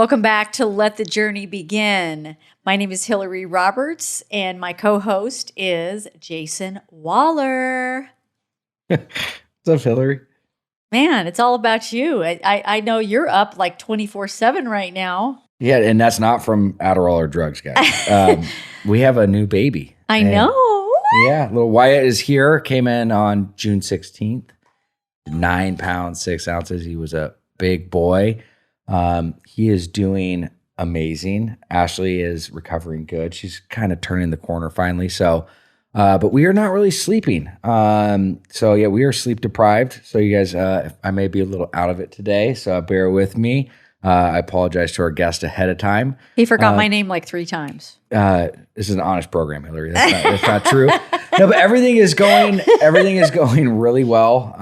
Welcome back to Let the Journey Begin. My name is Hilary Roberts, and my co-host is Jason Waller. What's up, Hilary? Man, it's all about you. I know you're up like 24/7 right now. Yeah, and that's not from Adderall or drugs, guys. We have a new baby. I know. Yeah, little Wyatt is here. Came in on June 16th. 9 pounds, 6 ounces. He was a big boy. He is doing amazing. Ashley is recovering good. She's kind of turning the corner finally. So, but we are not really sleeping. So yeah, we are sleep deprived. So you guys, I may be a little out of it today. So bear with me. I apologize to our guest ahead of time. He forgot my name like 3 times. This is an honest program, Hilary. That's not true. No, but everything is going really well.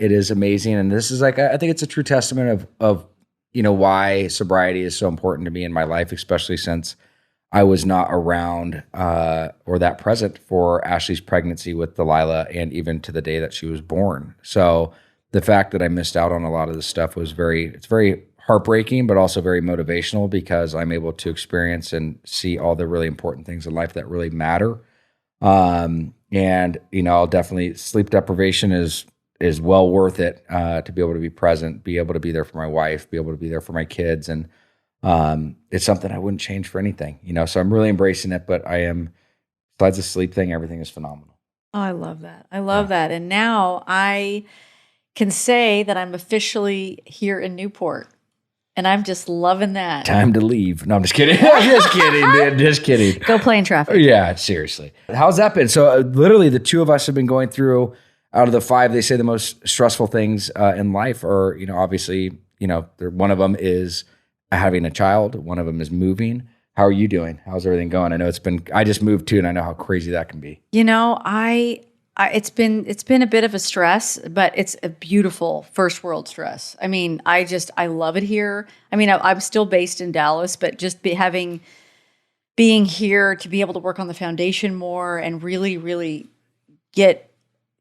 It is amazing. And this is I think it's a true testament of why sobriety is so important to me in my life, especially since I was not around or that present for Ashley's pregnancy with Delilah and even to the day that she was born. So the fact that I missed out on a lot of this stuff was it's very heartbreaking, but also very motivational because I'm able to experience and see all the really important things in life that really matter. And I'll definitely, sleep deprivation is well worth it, to be able to be present, be able to be there for my wife, be able to be there for my kids. And, it's something I wouldn't change for anything, so I'm really embracing it, but besides the sleep thing, everything is phenomenal. Oh, I love that. I love that. And now I can say that I'm officially here in Newport. And I'm just loving that. Time to leave. No, I'm just kidding. I'm just kidding, dude. Just kidding. Go play in traffic. Yeah, seriously. How's that been? So literally the two of us have been going through, out of the 5, they say the most stressful things in life are, obviously, one of them is having a child. One of them is moving. How are you doing? How's everything going? I know I just moved too, and I know how crazy that can be. It's been a bit of a stress, but it's a beautiful first world stress. I mean, I love it here. I mean, I'm still based in Dallas, but just being here to be able to work on the foundation more and really, really get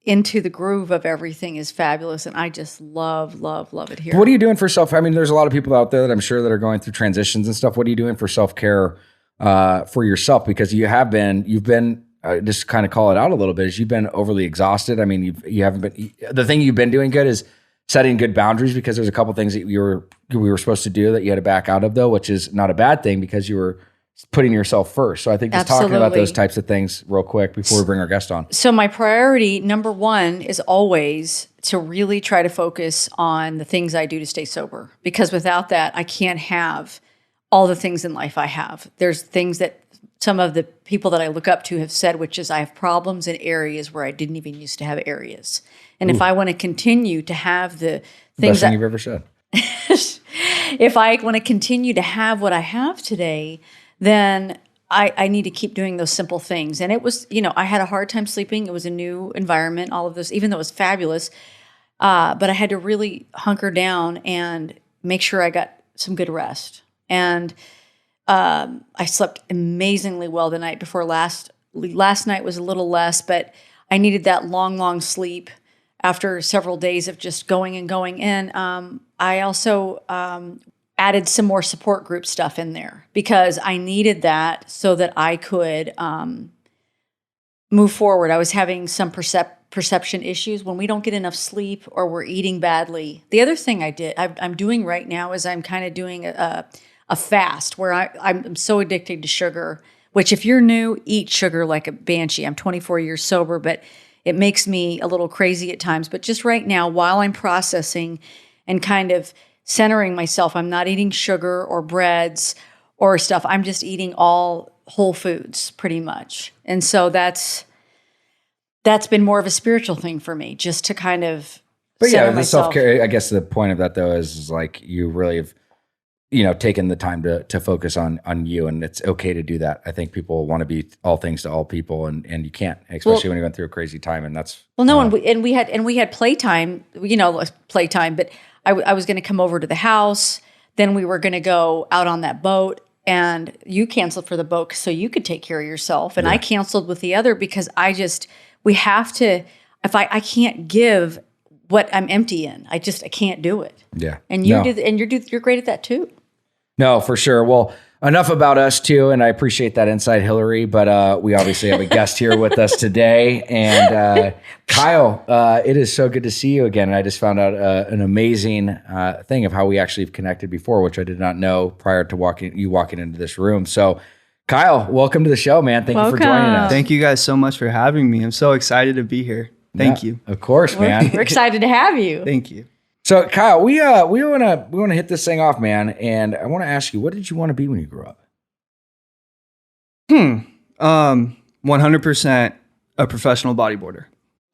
into the groove of everything is fabulous. And I just love, love, love it here. What are you doing for I mean, there's a lot of people out there that I'm sure that are going through transitions and stuff. What are you doing for self-care for yourself? Because you've been, just kind of call it out a little bit, is you've been overly exhausted. I mean, you haven't been, the thing you've been doing good is setting good boundaries, because there's a couple things that we were supposed to do that you had to back out of, though, which is not a bad thing because you were putting yourself first. So I think just talking about those types of things real quick before we bring our guest on. So my priority, number one, is always to really try to focus on the things I do to stay sober, because without that, I can't have all the things in life I have. There's things that some of the people that I look up to have said, which is I have problems in areas where I didn't even used to have areas. And if I want to continue to have the things best thing you've ever said. If I want to continue to have what I have today, then I need to keep doing those simple things. And it was, I had a hard time sleeping. It was a new environment, all of this, even though it was fabulous. But I had to really hunker down and make sure I got some good rest. And I slept amazingly well the night before last. Last night was a little less, but I needed that long, long sleep after several days of just going and going. And I also added some more support group stuff in there because I needed that so that I could move forward. I was having some perception issues when we don't get enough sleep or we're eating badly. The other thing I'm doing right now is I'm kind of doing a fast where I'm so addicted to sugar, which if you're new, eat sugar like a banshee. I'm 24 years sober, but it makes me a little crazy at times. But just right now, while I'm processing and kind of centering myself, I'm not eating sugar or breads or stuff. I'm just eating all whole foods pretty much. And so that's been more of a spiritual thing for me, just to kind of center the myself. Self-care, I guess the point of that though is like you really have taken the time to focus on you, and it's okay to do that. I think people want to be all things to all people, and you can't, especially when you went through a crazy time. And that's and we had playtime, but I was going to come over to the house. Then we were going to go out on that boat, and you canceled for the boat so you could take care of yourself, and I canceled with the other because we have to. If I can't give what I'm empty in, I can't do it. Yeah, and you're great at that too. No, for sure. Well, enough about us too, and I appreciate that insight, Hilary. But we obviously have a guest here with us today, and Kyle. It is so good to see you again. And I just found out an amazing thing of how we actually have connected before, which I did not know prior to walking into this room. So, Kyle, welcome to the show, man. Thank you for joining us. Thank you guys so much for having me. I'm so excited to be here. Thank you. Of course, man. We're excited to have you. Thank you. So, Kyle, we want to hit this thing off, man, and I want to ask you, what did you want to be when you grew up? 100% a professional bodyboarder.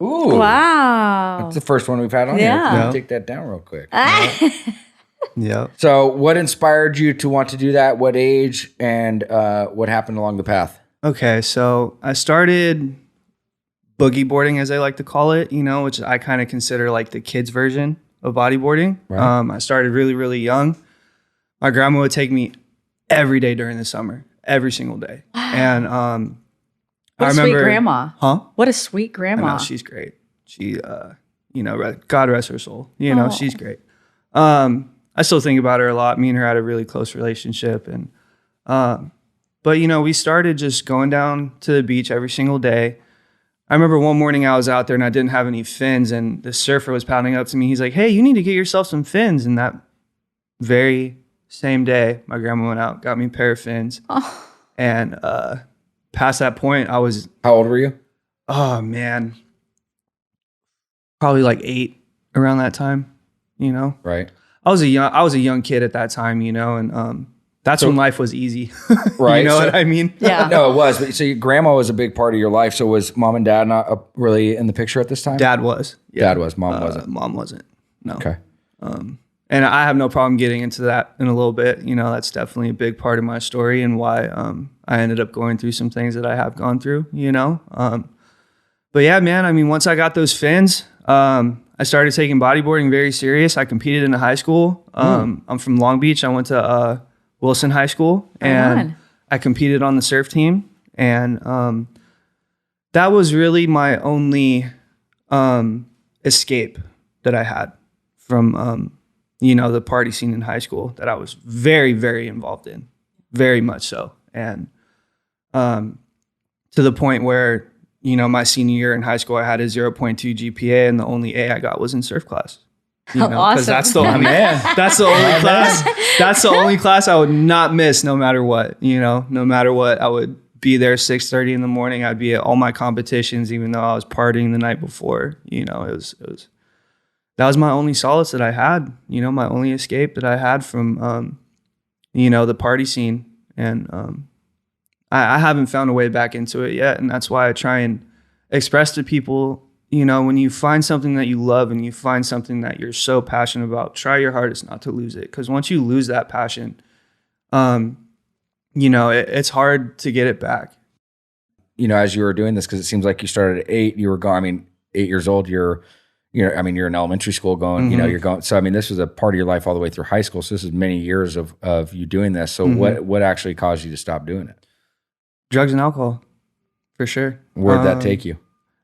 Ooh, Wow. that's the first one we've had on here. Yeah. Take that down real quick. Yeah. So, what inspired you to want to do that? What age, and what happened along the path? Okay, so I started boogie boarding, as I like to call it, which I kind of consider like the kids' version of bodyboarding. Right. I started really, really young. My grandma would take me every day during the summer, every single day. Wow. And What I a remember, sweet grandma. Huh? What a sweet I grandma. know, she's great. She, God rest her soul. Oh. She's great. I still think about her a lot. Me and her had a really close relationship, and but we started just going down to the beach every single day. I remember one morning I was out there and I didn't have any fins, and the surfer was pounding up to me. He's like, "Hey, you need to get yourself some fins." And that very same day, my grandma went out, got me a pair of fins, and past that point, I was How old were you? oh man, probably like 8 around that time. Right. I was a young kid at that time, and that's when life was easy. Right. You know what I mean? Yeah. No, it was. But so your grandma was a big part of your life. So was mom and dad not really in the picture at this time? Dad was. Yeah. Dad was. Mom wasn't. Mom wasn't. No. Okay. And I have no problem getting into that in a little bit. That's definitely a big part of my story and why I ended up going through some things that I have gone through, But yeah, man, I mean, once I got those fins, I started taking bodyboarding very serious. I competed in high school. I'm from Long Beach. I went to Wilson High School, and I competed on the surf team. And that was really my only escape that I had from, the party scene in high school that I was very, very involved in, very much so. And to the point where, my senior year in high school, I had a 0.2 GPA, and the only A I got was in surf class. Awesome. Because that's the only that's the only class. That's the only class I would not miss, no matter what. No matter what, I would be there 6:30 in the morning. I'd be at all my competitions, even though I was partying the night before. It was that was my only solace that I had. My only escape that I had from the party scene, and I haven't found a way back into it yet. And that's why I try and express to people, when you find something that you love and you find something that you're so passionate about, try your hardest not to lose it. Because once you lose that passion, it's hard to get it back. As you were doing this, because it seems like you started at 8, you were going, 8 years old, you're in elementary school going, Mm-hmm. you're going, so this was a part of your life all the way through high school. So this is many years of you doing this. So what actually caused you to stop doing it? Drugs and alcohol, for sure. Where'd that take you?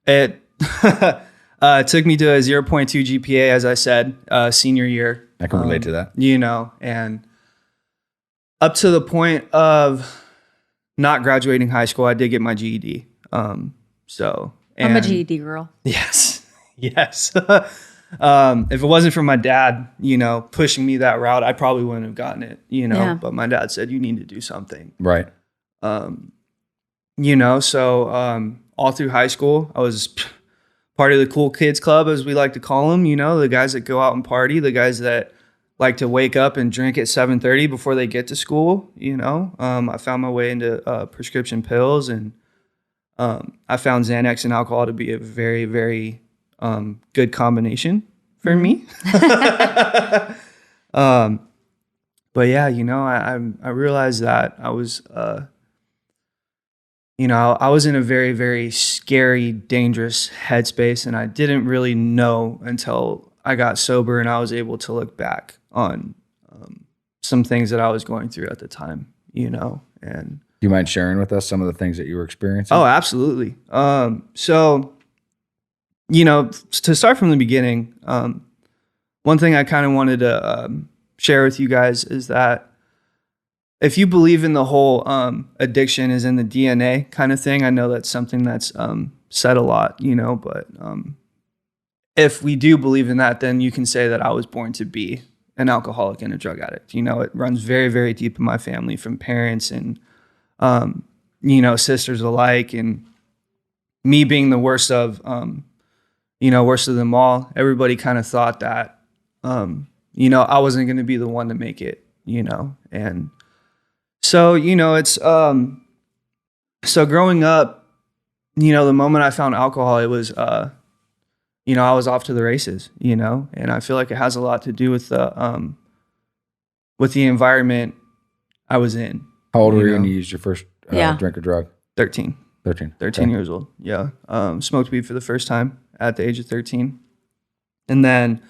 It took me to a 0.2 GPA, as I said, senior year. I can relate to that. And up to the point of not graduating high school, I did get my GED. I'm a GED girl. Yes. Yes. If it wasn't for my dad, pushing me that route, I probably wouldn't have gotten it, Yeah. But my dad said, you need to do something. Right. So all through high school, I was part of the cool kids club, as we like to call them, the guys that go out and party, the guys that like to wake up and drink at 7:30 before they get to school. I found my way into prescription pills, and I found Xanax and alcohol to be a very, very good combination for me. But yeah, I realized that I was, I was in a very, very scary, dangerous headspace, and I didn't really know until I got sober and I was able to look back on some things that I was going through at the time, and Do you mind sharing with us some of the things that you were experiencing? Oh, absolutely. So, to start from the beginning, one thing I kind of wanted to share with you guys is that if you believe in the whole addiction is in the DNA kind of thing, I know that's something that's said a lot, you know, but if we do believe in that, then you can say that I was born to be an alcoholic and a drug addict. You know, it runs very, very deep in my family, from parents and, you know, sisters alike, and me being the worst of, you know, worst of them all. Everybody kind of thought that, you know, I wasn't going to be the one to make it, you know, and so, you know, it's, so growing up, you know, the moment I found alcohol, it was, you know, I was off to the races, you know, and I feel like it has a lot to do with the environment I was in. How old were you know? when you used your first drink or drug? 13. 13. 13 Okay. years old. Yeah. Smoked weed for the first time at the age of 13. And then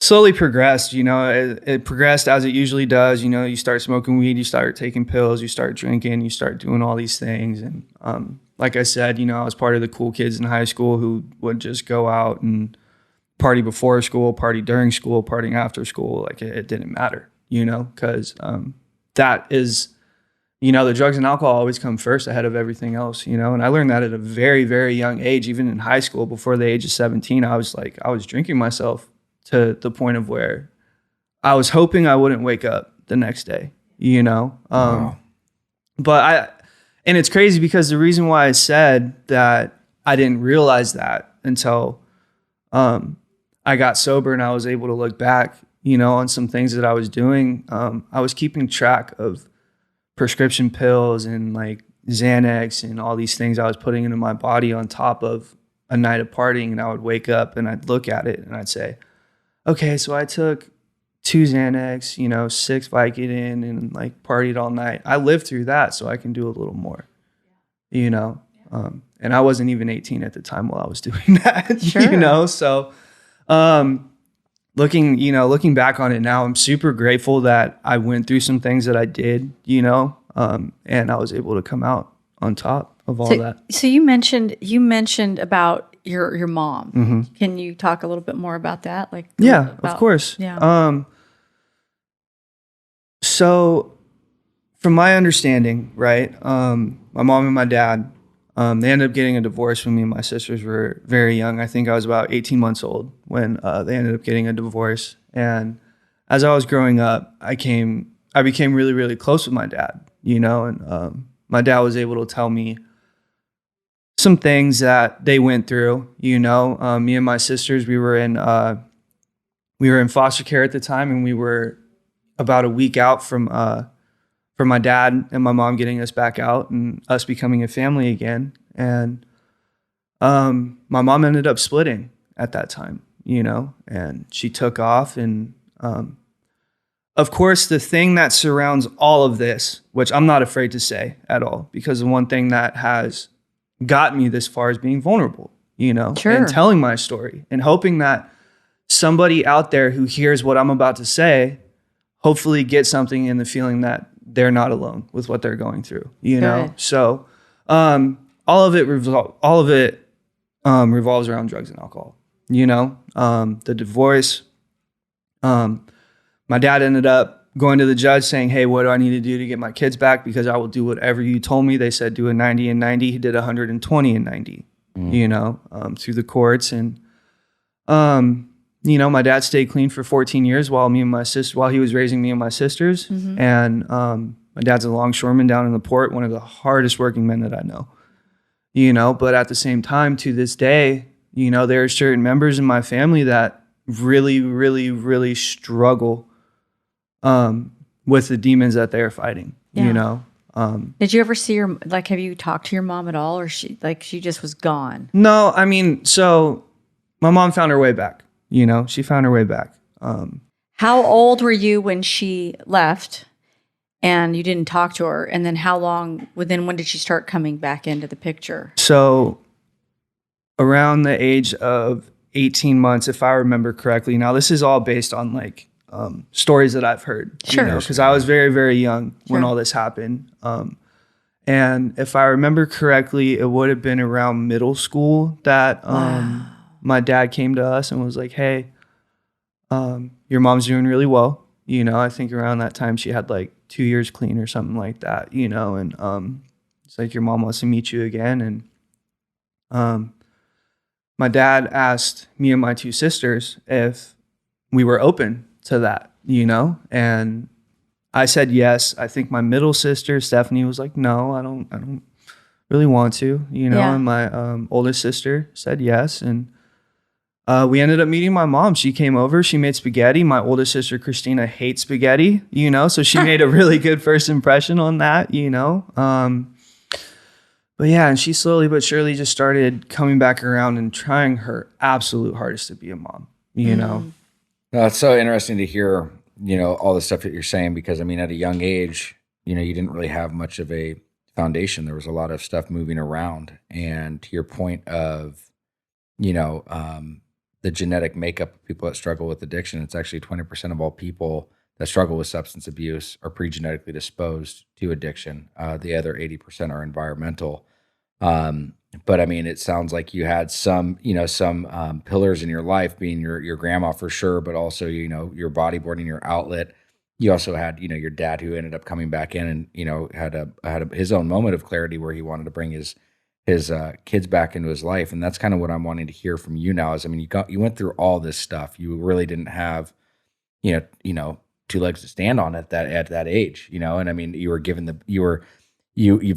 slowly progressed, you know, it progressed as it usually does. You know, you start smoking weed, you start taking pills, you start drinking, you start doing all these things. And like I said, you know, I was part of the cool kids in high school who would just go out and party before school, party during school, partying after school. Like it didn't matter, you know, because that is, you know, the drugs and alcohol always come first ahead of everything else, you know. And I learned that at a very, very young age. Even in high school, before the age of 17, I was drinking myself to the point of where I was hoping I wouldn't wake up the next day, you know. Wow. And it's crazy because the reason why I said that I didn't realize that until I got sober and I was able to look back, you know, on some things that I was doing. I was keeping track of prescription pills and like Xanax and all these things I was putting into my body on top of a night of partying. And I would wake up and I'd look at it and I'd say, okay, so I took 2 Xanax, you know, 6 Vicodin, and like partied all night. I lived through that, so I can do a little more, you know. And I wasn't even 18 at the time while I was doing that, Sure. you know. So looking back on it now, I'm super grateful that I went through some things that I did, you know, and I was able to come out on top of all that. So you mentioned about your mom. Mm-hmm. Can you talk a little bit more about that? Like, Yeah, about, of course. Yeah. So from my understanding, right, my mom and my dad, they ended up getting a divorce when me and my sisters were very young. I think I was about 18 months old when they ended up getting a divorce. And as I was growing up, I became really, really close with my dad, you know, and my dad was able to tell me some things that they went through, you know. Me and my sisters, we were in foster care at the time, and we were about a week out from my dad and my mom getting us back out and us becoming a family again. And my mom ended up splitting at that time, you know, and she took off. And of course, the thing that surrounds all of this, which I'm not afraid to say at all, because the one thing that has got me this far is being vulnerable, you know, Sure. and telling my story and hoping that somebody out there who hears what I'm about to say hopefully gets something in the feeling that they're not alone with what they're going through, you know? Good. So all of it revolves around drugs and alcohol, you know? The divorce, my dad ended up going to the judge saying, hey, what do I need to do to get my kids back? Because I will do whatever you told me. They said do a 90 and 90. He did 120 and 90, you know, through the courts. And, you know, my dad stayed clean for 14 years while he was raising me and my sisters. Mm-hmm. And my dad's a longshoreman down in the port, one of the hardest working men that I know, you know. But at the same time, to this day, you know, there are certain members in my family that really, really, really struggle with the demons that they're fighting, Yeah. you know. Did you ever see her? Like, have you talked to your mom at all, or she just was gone? No, I mean, so my mom found her way back, you know, she found her way back. How old were you when she left and you didn't talk to her? And then when did she start coming back into the picture? So around the age of 18 months, if I remember correctly. Now, this is all based on like stories that I've heard, Sure. you know, because I was very, very young when Sure. all this happened. And if I remember correctly, it would have been around middle school that my dad came to us and was like, hey, your mom's doing really well. You know, I think around that time she had like 2 years clean or something like that, you know, and it's like your mom wants to meet you again. And my dad asked me and my two sisters if we were open to that, you know, and I said yes. I think my middle sister, Stephanie, was like, no, I don't really want to, you know, Yeah. and my oldest sister said yes. And we ended up meeting my mom. She came over, she made spaghetti. My oldest sister, Christina, hates spaghetti, you know, so she made a really good first impression on that, you know. But yeah, and she slowly but surely just started coming back around and trying her absolute hardest to be a mom, you know. No, it's so interesting to hear, you know, all the stuff that you're saying, because I mean, at a young age, you know, you didn't really have much of a foundation. There was a lot of stuff moving around. And to your point of, you know, the genetic makeup of people that struggle with addiction, it's actually 20% of all people that struggle with substance abuse are pre-genetically disposed to addiction. The other 80% are environmental. But I mean, it sounds like you had some, you know, some pillars in your life, being your grandma for sure, but also, you know, your bodyboarding, your outlet. You also had, you know, your dad who ended up coming back in and, you know, had his own moment of clarity where he wanted to bring his kids back into his life. And that's kind of what I'm wanting to hear from you now is, I mean, you went through all this stuff. You really didn't have, you know, two legs to stand on at that age, you know? And I mean, you've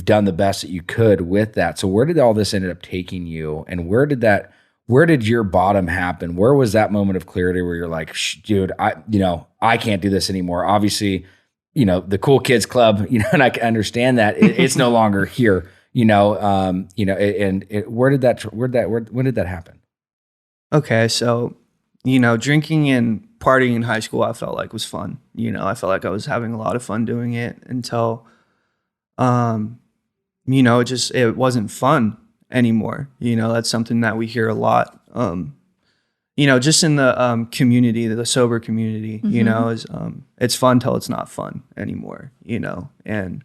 done the best that you could with that. So where did all this ended up taking you? And where did your bottom happen? Where was that moment of clarity where you're like, dude, I can't do this anymore. Obviously, you know, the cool kids club, you know, and I can understand that it's no longer here, you know, when did that happen? Okay. So, you know, drinking and partying in high school, I felt like was fun. You know, I felt like I was having a lot of fun doing it until, you know, it wasn't fun anymore. You know, that's something that we hear a lot. You know, just in the community, the sober community, you know, is it's fun till it's not fun anymore, you know. And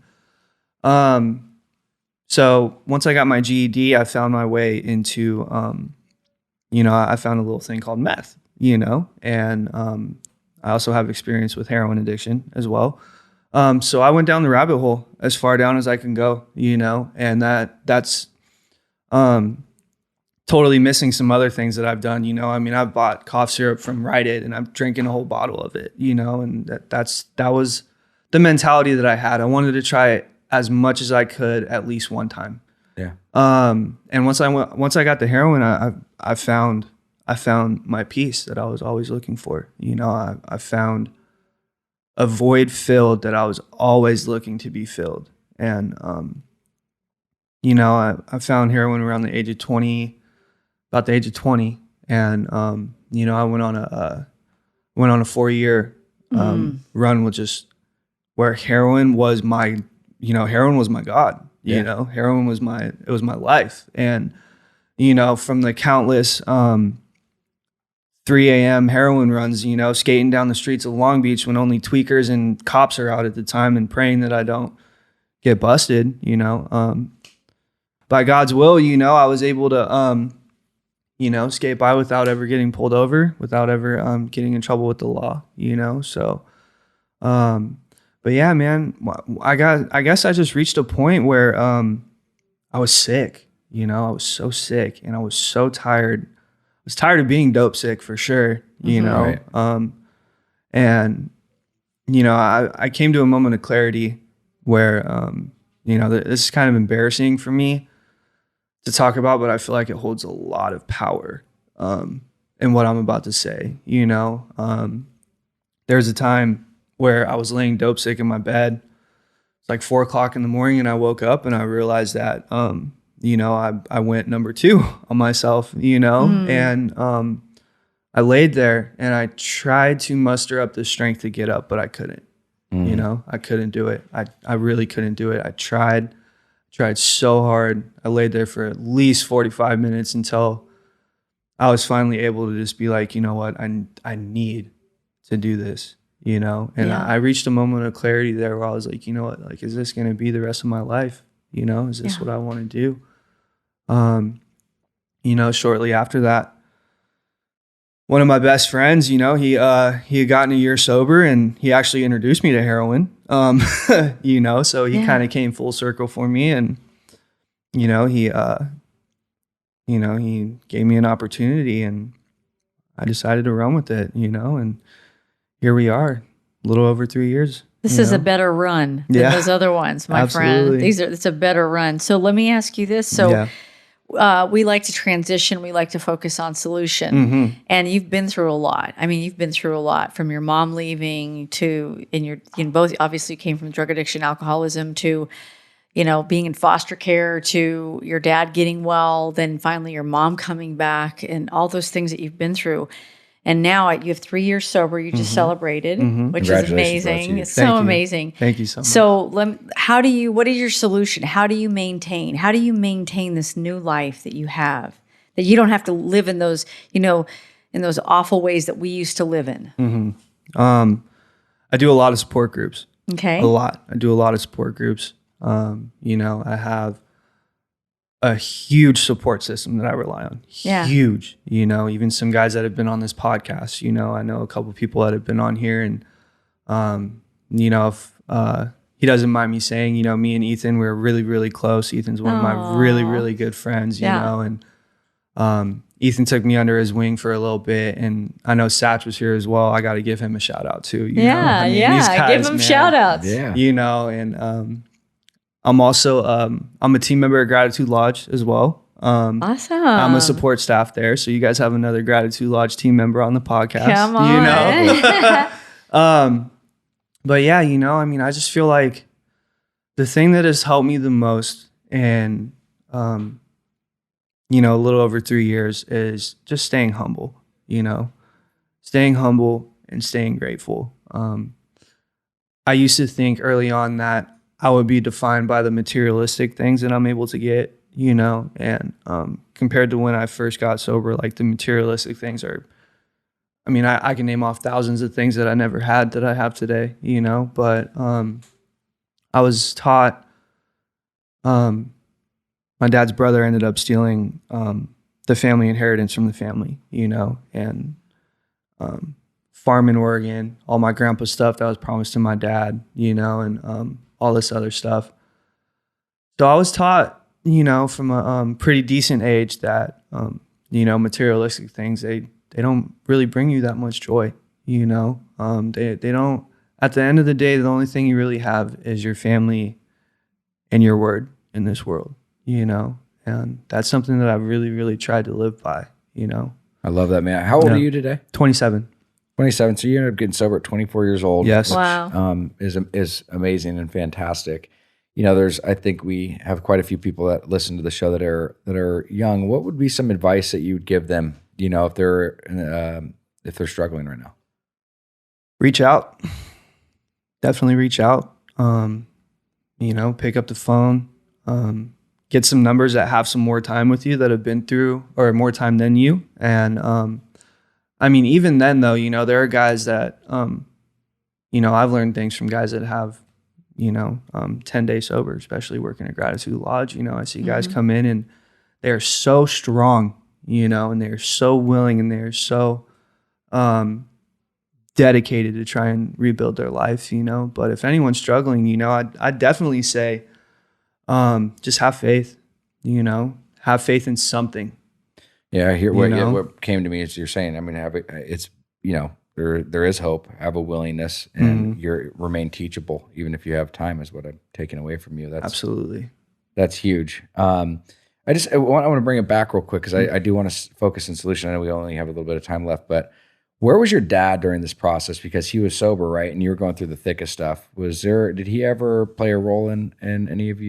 so once I got my GED, I found my way into, you know, I found a little thing called meth, you know, and I also have experience with heroin addiction as well. So I went down the rabbit hole as far down as I can go, you know, and that's totally missing some other things that I've done, you know. I mean, I've bought cough syrup from Rite Aid and I'm drinking a whole bottle of it, you know, and that was the mentality that I had. I wanted to try it as much as I could at least one time. Yeah. And once I got the heroin, I found my peace that I was always looking for. You know, I found a void filled that I was always looking to be filled. And, you know, I found heroin around the age of 20, about the age of 20. And, you know, I went on a 4-year, run with just where heroin was my God, you know, heroin was my life. And, you know, from the countless, 3 a.m. heroin runs, you know, skating down the streets of Long Beach when only tweakers and cops are out at the time and praying that I don't get busted, you know. By God's will, you know, I was able to, you know, skate by without ever getting pulled over, without ever getting in trouble with the law, you know. So, but yeah, man, I guess I just reached a point where I was sick, you know, I was so sick and I was so tired. I was tired of being dope sick for sure, you know. Right. And, you know, I came to a moment of clarity where, you know, this is kind of embarrassing for me to talk about, but I feel like it holds a lot of power in what I'm about to say, you know. There's a time where I was laying dope sick in my bed. It's like 4:00 in the morning and I woke up and I realized that, you know, I went number 2 on myself, you know, and I laid there and I tried to muster up the strength to get up, but I couldn't, you know, I couldn't do it. I really couldn't do it. I tried so hard. I laid there for at least 45 minutes until I was finally able to just be like, you know what, I need to do this, you know? And I reached a moment of clarity there where I was like, you know what, like, is this going to be the rest of my life? You know, is this what I want to do? You know, shortly after that, one of my best friends, he had gotten a year sober, and he actually introduced me to heroin. So he kind of came full circle for me, and he gave me an opportunity, and I decided to run with it, and here we are, a little over 3 years. This is a better run than those other ones, my friend. It's a better run. So let me ask you this. So we like to transition. We like to focus on solution. And you've been through a lot. I mean, you've been through a lot, from your mom leaving to, both obviously came from drug addiction, alcoholism, to, being in foster care, to your dad getting well, then finally your mom coming back, and all those things that you've been through. And now you have 3 years sober. You just celebrated, which is amazing. It's so amazing. Thank you so much. So what is your solution? How do you maintain this new life that you have, that you don't have to live in those, in those awful ways that we used to live in? I do a lot of support groups. Okay. A lot. I do a lot of support groups. I have a huge support system that I rely on. Huge. Even some guys that have been on this podcast, I know a couple of people that have been on here, and if he doesn't mind me saying, me and Ethan, we're really, really close. Ethan's one of my really, really good friends, and Ethan took me under his wing for a little bit, and I know Satch was here as well. I got to give him a shout out too. These guys, give him shout outs. And I'm also I'm a team member at Gratitude Lodge as well. Awesome. I'm a support staff there, so you guys have another Gratitude Lodge team member on the podcast. Come on. But yeah, I just feel like the thing that has helped me the most, and a little over 3 years, is just staying humble. Staying humble and staying grateful. I used to think early on that I would be defined by the materialistic things that I'm able to get, and compared to when I first got sober, like the materialistic things are, I can name off thousands of things that I never had that I have today, but I was taught, my dad's brother ended up stealing the family inheritance from the family, and farm in Oregon, all my grandpa's stuff that was promised to my dad, and all this other stuff. So I was taught, from a pretty decent age that, materialistic things, they don't really bring you that much joy, they don't, at the end of the day, the only thing you really have is your family and your word in this world, and that's something that I've really, really tried to live by, I love that, man. How old are you today? 27. 27. So you ended up getting sober at 24 years old. Yes. Which, wow. Is amazing and fantastic. I think we have quite a few people that listen to the show that are young. What would be some advice that you would give them, if they're struggling right now? Reach out. Definitely reach out. Pick up the phone. Get some numbers that have some more time with you, that have been through, or more time than you. And even then, though, there are guys that, I've learned things from guys that have, 10 days sober, especially working at Gratitude Lodge. I see guys come in and they're so strong, and they're so willing, and they're so dedicated to try and rebuild their life, But if anyone's struggling, I'd definitely say, just have faith, have faith in something. Yeah, I hear what came to me is you're saying, there is hope, have a willingness, and remain teachable, even if you have time, is what I'm taking away from you. That's absolutely. That's huge. I want to bring it back real quick, because I do want to focus on solution. I know we only have a little bit of time left, but where was your dad during this process? Because he was sober, right? And you were going through the thickest stuff. Did he ever play a role in any of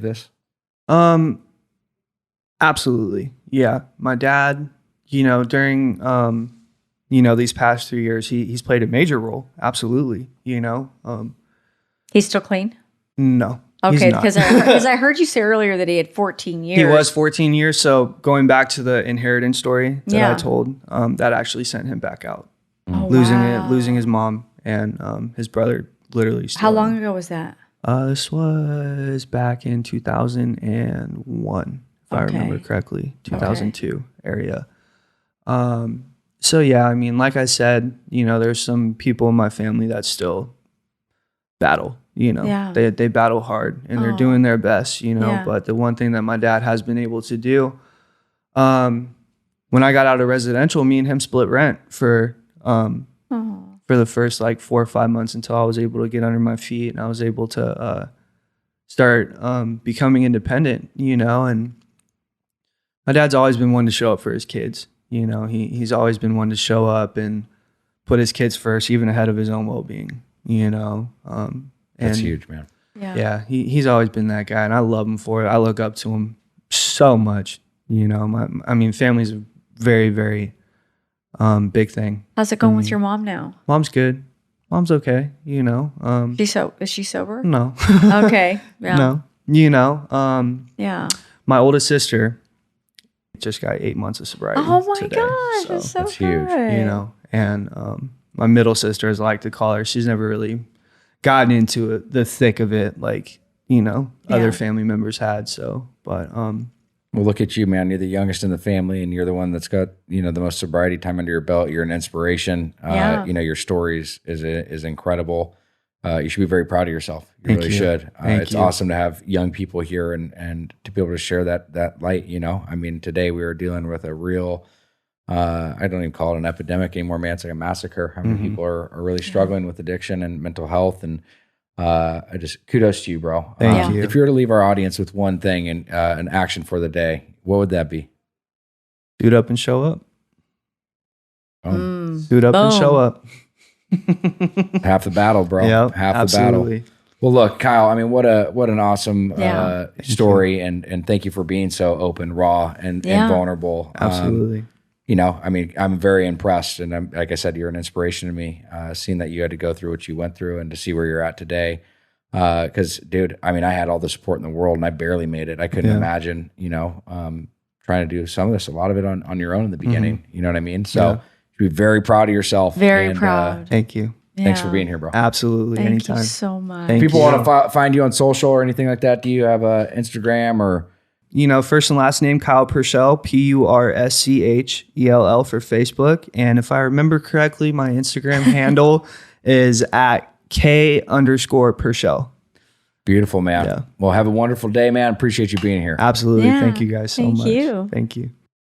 this? Absolutely. Yeah. My dad, during, these past 3 years, he's played a major role. Absolutely. He's still clean? No. Okay. Because I heard you say earlier that he had 14 years. He was 14 years. So going back to the inheritance story that I told, that actually sent him back out. Oh, losing his mom and his brother literally. How long ago was that? This was back in 2001. If I remember correctly, 2002 area. So yeah, I mean, like I said, there's some people in my family that still battle, Yeah. they battle hard and they're doing their best, Yeah. but the one thing that my dad has been able to do, when I got out of residential, me and him split rent for the first like 4 or 5 months until I was able to get under my feet and I was able to start becoming independent, and my dad's always been one to show up for his kids. He's always been one to show up and put his kids first, even ahead of his own well-being, That's huge, man. Yeah, he's always been that guy, and I love him for it. I look up to him so much. Family's a very, very big thing. How's it going with your mom now? Mom's good. Mom's okay. Is she sober? No. Okay. Yeah. No. Yeah. My oldest sister just got 8 months of sobriety. Oh my today, gosh, so that's so that's huge. good. And my middle sister, as I like to call her, she's never really gotten into the thick of it like other family members had. So, but Well, look at you, man. You're the youngest in the family, and you're the one that's got the most sobriety time under your belt. You're an inspiration. Your story is incredible. You should be very proud of yourself. You really should. It's awesome to have young people here and to be able to share that light. Today we were dealing with a real. I don't even call it an epidemic anymore, man. It's like a massacre. People are really struggling with addiction and mental health, and I just kudos to you, bro. Thank you. If you were to leave our audience with one thing and an action for the day, what would that be? Suit up and show up. Suit up Boom. and show up. Half the battle, bro. Yep, Half absolutely. the battle. Well, look, Kyle. What an awesome story, and thank you for being so open, raw, and vulnerable. Absolutely. I'm very impressed, and like I said, you're an inspiration to me. Seeing that you had to go through what you went through, and to see where you're at today. Because, dude, I had all the support in the world, and I barely made it. I couldn't imagine, trying to do some of this, a lot of it on your own in the beginning. You know what I mean? So. Yeah. Be very proud of yourself. Very proud. Thank you. Thanks for being here, bro. Absolutely. Thank Anytime. you so much. Thank People you. want to find you on social or anything like that. Do you have a Instagram or? First and last name, Kyle Purschell, Purschell for Facebook. And if I remember correctly, my Instagram handle is at K_Purschell. Beautiful, man. Yeah. Well, have a wonderful day, man. Appreciate you being here. Absolutely. Yeah. Thank you guys so Thank much. you. Thank you.